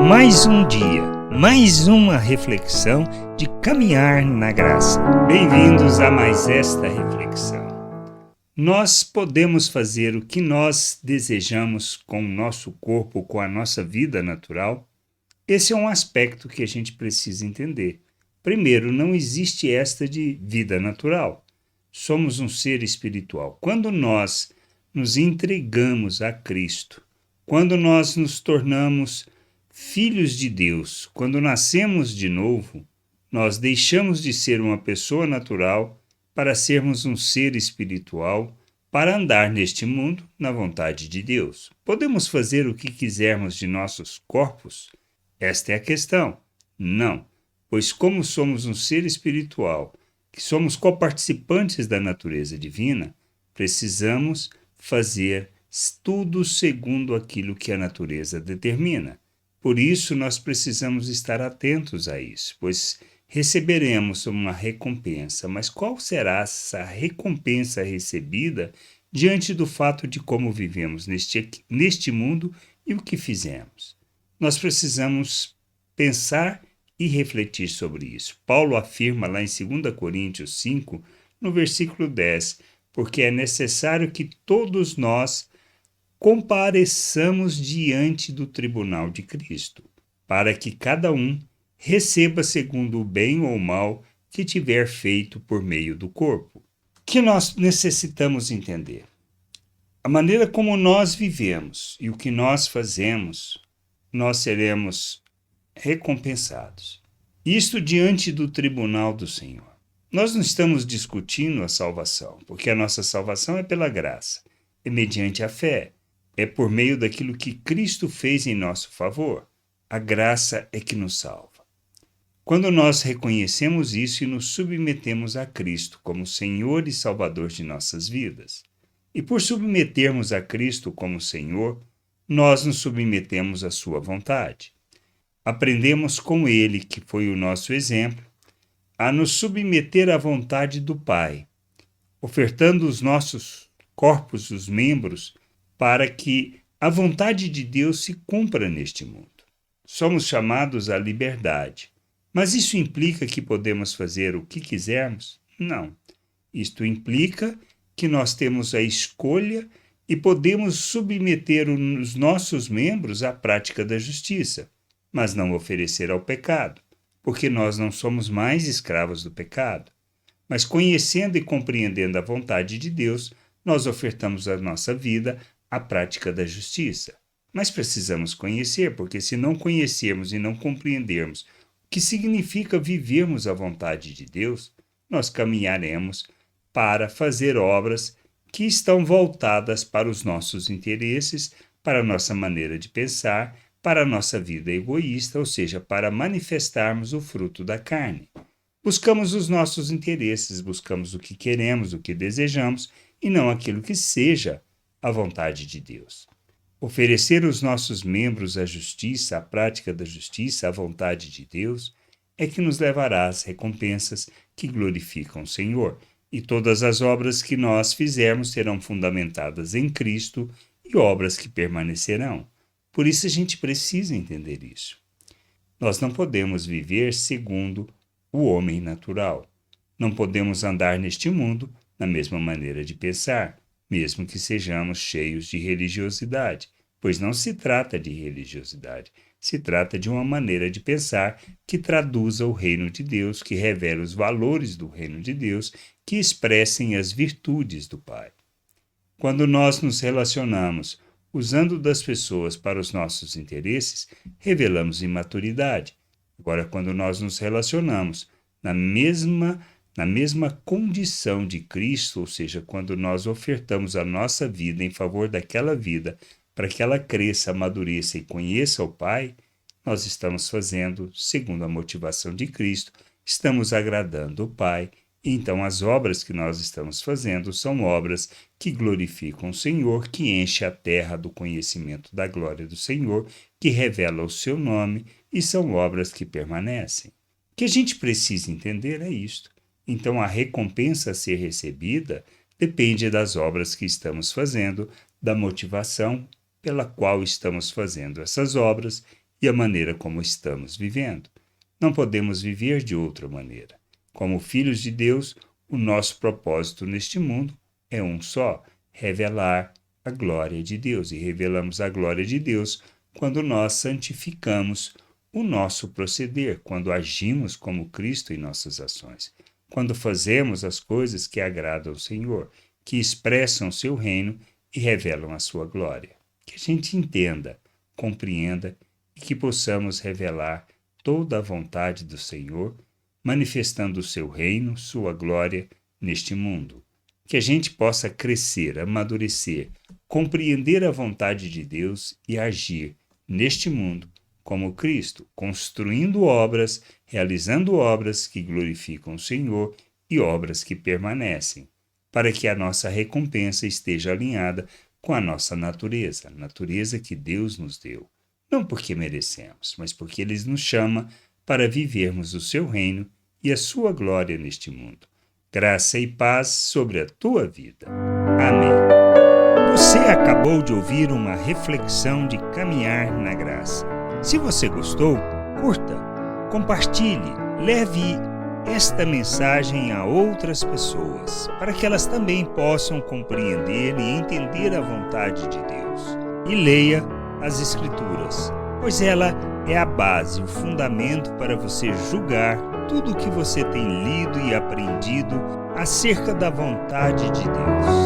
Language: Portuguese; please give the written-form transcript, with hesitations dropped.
Mais um dia, mais uma reflexão de caminhar na graça. Bem-vindos a mais esta reflexão. Nós podemos fazer o que nós desejamos com o nosso corpo, com a nossa vida natural? Esse é um aspecto que a gente precisa entender. Primeiro, não existe esta de vida natural. Somos um ser espiritual. Quando nós nos entregamos a Cristo, quando nós nos tornamos filhos de Deus, quando nascemos de novo, nós deixamos de ser uma pessoa natural para sermos um ser espiritual, para andar neste mundo na vontade de Deus. Podemos fazer o que quisermos de nossos corpos? Esta é a questão. Não, pois como somos um ser espiritual, que somos coparticipantes da natureza divina, precisamos fazer tudo segundo aquilo que a natureza determina. Por isso, nós precisamos estar atentos a isso, pois receberemos uma recompensa. Mas qual será essa recompensa recebida diante do fato de como vivemos neste mundo e o que fizemos? Nós precisamos pensar e refletir sobre isso. Paulo afirma lá em 2 Coríntios 5, no versículo 10, porque é necessário que todos nós compareçamos diante do tribunal de Cristo, para que cada um receba segundo o bem ou o mal que tiver feito por meio do corpo. O que nós necessitamos entender? A maneira como nós vivemos e o que nós fazemos, nós seremos recompensados. Isto diante do tribunal do Senhor. Nós não estamos discutindo a salvação, porque a nossa salvação é pela graça, é mediante a fé. É por meio daquilo que Cristo fez em nosso favor. A graça é que nos salva. Quando nós reconhecemos isso e nos submetemos a Cristo como Senhor e Salvador de nossas vidas, e por submetermos a Cristo como Senhor, nós nos submetemos à sua vontade. Aprendemos com Ele, que foi o nosso exemplo, a nos submeter à vontade do Pai, ofertando os nossos corpos, os membros, para que a vontade de Deus se cumpra neste mundo. Somos chamados à liberdade. Mas isso implica que podemos fazer o que quisermos? Não. Isto implica que nós temos a escolha e podemos submeter os nossos membros à prática da justiça, mas não oferecer ao pecado, porque nós não somos mais escravos do pecado. Mas conhecendo e compreendendo a vontade de Deus, nós ofertamos a nossa vida à prática da justiça. Mas precisamos conhecer, porque se não conhecermos e não compreendermos o que significa vivermos a vontade de Deus, nós caminharemos para fazer obras que estão voltadas para os nossos interesses, para a nossa maneira de pensar, para a nossa vida egoísta, ou seja, para manifestarmos o fruto da carne. Buscamos os nossos interesses, buscamos o que queremos, o que desejamos, e não aquilo que seja a vontade de Deus. Oferecer os nossos membros à justiça, à prática da justiça, à vontade de Deus, é que nos levará às recompensas que glorificam o Senhor, e todas as obras que nós fizermos serão fundamentadas em Cristo e obras que permanecerão. Por isso a gente precisa entender isso. Nós não podemos viver segundo o homem natural. Não podemos andar neste mundo na mesma maneira de pensar, mesmo que sejamos cheios de religiosidade, pois não se trata de religiosidade, se trata de uma maneira de pensar que traduza o reino de Deus, que revela os valores do reino de Deus, que expressem as virtudes do Pai. Quando nós nos relacionamos usando das pessoas para os nossos interesses, revelamos imaturidade. Agora, quando nós nos relacionamos na mesma condição de Cristo, ou seja, quando nós ofertamos a nossa vida em favor daquela vida, para que ela cresça, amadureça e conheça o Pai, nós estamos fazendo segundo a motivação de Cristo, estamos agradando o Pai, e então as obras que nós estamos fazendo são obras que glorificam o Senhor, que enche a terra do conhecimento da glória do Senhor, que revela o seu nome, e são obras que permanecem. O que a gente precisa entender é isto. Então, a recompensa a ser recebida depende das obras que estamos fazendo, da motivação pela qual estamos fazendo essas obras e a maneira como estamos vivendo. Não podemos viver de outra maneira. Como filhos de Deus, o nosso propósito neste mundo é um só: revelar a glória de Deus. E revelamos a glória de Deus quando nós santificamos o nosso proceder, quando agimos como Cristo em nossas ações, quando fazemos as coisas que agradam ao Senhor, que expressam o seu reino e revelam a sua glória. Que a gente entenda, compreenda e que possamos revelar toda a vontade do Senhor, manifestando o seu reino, sua glória neste mundo. Que a gente possa crescer, amadurecer, compreender a vontade de Deus e agir neste mundo como Cristo, construindo obras, realizando obras que glorificam o Senhor e obras que permanecem, para que a nossa recompensa esteja alinhada com a nossa natureza, a natureza que Deus nos deu. Não porque merecemos, mas porque Ele nos chama para vivermos o seu reino e a sua glória neste mundo. Graça e paz sobre a tua vida. Amém. Você acabou de ouvir uma reflexão de caminhar na graça. Se você gostou, curta, compartilhe, leve esta mensagem a outras pessoas, para que elas também possam compreender e entender a vontade de Deus. E leia as Escrituras, pois ela é a base, o fundamento para você julgar tudo o que você tem lido e aprendido acerca da vontade de Deus.